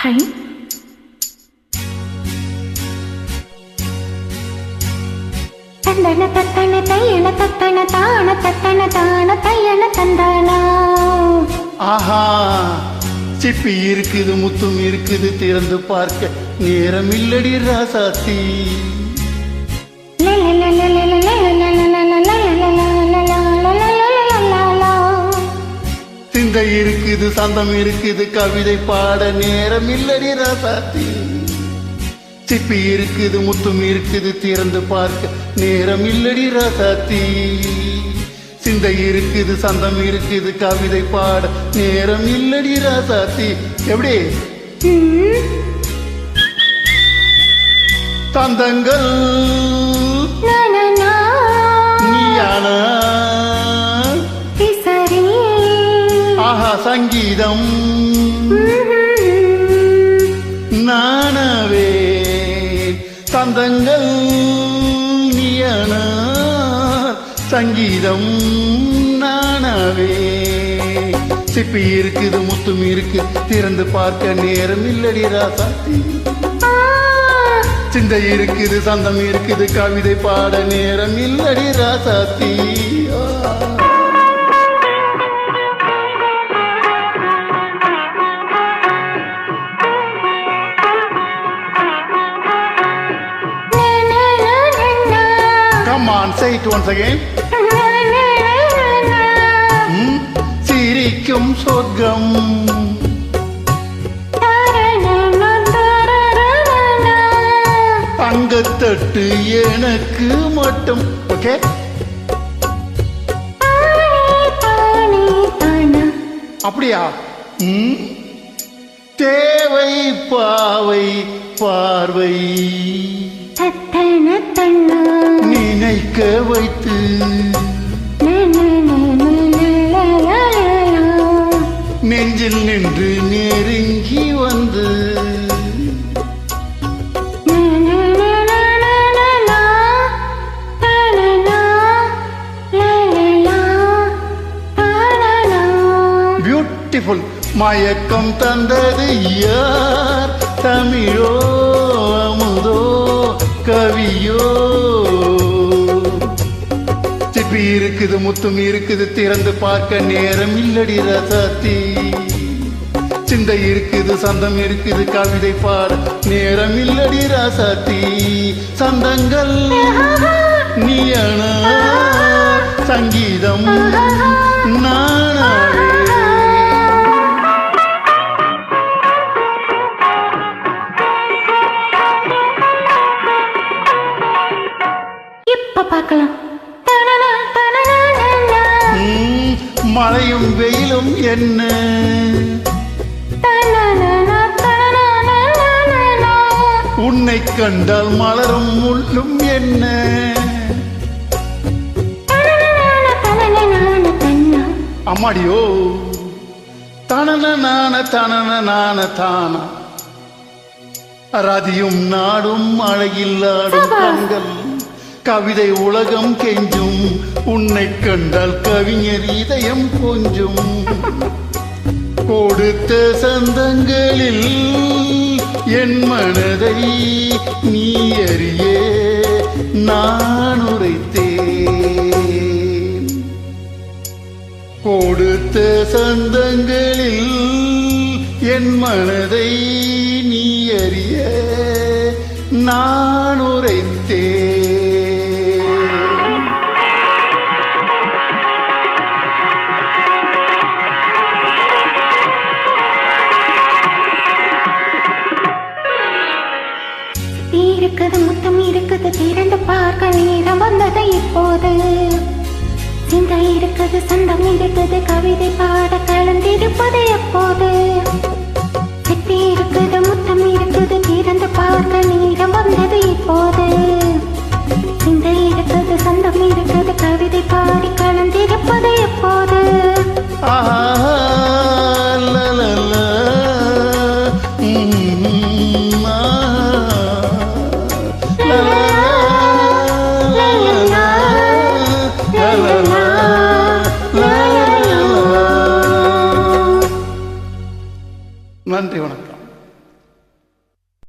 High தந்தன தத்தன தையன தத்தன தான தத்தன தான தையன தந்தானா. ஆஹா, சிப்பி இருக்குது, முத்தும் இருக்குது, திறந்து பார்க்க நேரம் இல்லடி ராசாத்தி. சிந்தை இருக்குது, சந்தம் இருக்குது, கவிதை பாட நேரம் இல்லடி ராசாத்தி. சிப்பி இருக்குது, முத்தும் இருக்குது, திறந்து பார்க்க நேரம் இல்லடி ராசாத்தி. சிந்தை இருக்குது, சந்தம் இருக்குது, கவிதை பாட நேரம் இல்லடி ராசாத்தி. எப்படி தந்தங்கள் நீயானா, ஆஹா சங்கீதம் நானவே. தந்தங்கள் நீயானா, சங்கீதம் நானவே. சிப்பி இருக்குது, முத்தும் இருக்கு, திறந்து பார்க்க நேரம் இல்லடி ராசாத்தி. சிந்தை இருக்குது, சந்தம் இருக்குது, கவிதை பாட நேரம் இல்லடி ராசாத்தி. Come on, say it once again. சிரிக்கும் சொர்க்கம் தங்கத்தட்டு எனக்கு மட்டும். ஓகே, அப்படியா? தேவை பாவை பார்வை நினைக்க வைத்து நெஞ்சில் நின்று நெருங்கி வந்து பியூட்டிஃபுல். மயக்கம் தந்தது யார்? தமிழோ அமுதோ கவியோ? சிப்பி இருக்குது, முத்தும் இருக்குது, திறந்து பார்க்க நேரம் இல்லடி ராசாத்தி. சிந்தை இருக்குது, சந்தம் இருக்குது, கவிதை பாட நேரம் இல்லடி ராசாத்தி. சந்தங்கள் நீயானா, சங்கீதம் நானாவே. பார்க்கலாம். மழையும் வெயிலும் என்ன, உன்னை கண்டால் மலரும் முள்ளும் என்ன. அம்மாடியோ தனன நான தனன நான தானா. ரதியும் நாடும் அழகில்லாடும் கண்கள், கவிதை உலகம் கெஞ்சும், உன்னை கண்டால் கவிஞர் இதயம் கொஞ்சும். கொடுத்த சந்தங்களில் என் மனதை நீ அறிய நான் உரைத்தேன். கொடுத்த சந்தங்களில் என் மனதை நீ அறிய நான் உரைத்தேன். இருக்குது, முத்தம் இருக்குது, திறந்து பார்க்க நேரம் வந்தது இப்போது. சிந்தை இருக்குது, சந்தம் இருக்குது, கவிதை பாட கலந்திருப்பது எப்போது. சிப்பி இருக்குது, முத்தம் இருக்குது, திறந்து பார்க்க நேரம் வந்தது இப்போது. சிந்தை இருக்குது, சந்தம் இருக்குது, கவிதை பாடி கலந்திருப்பது எப்போது. நன்றி, வணக்கம்.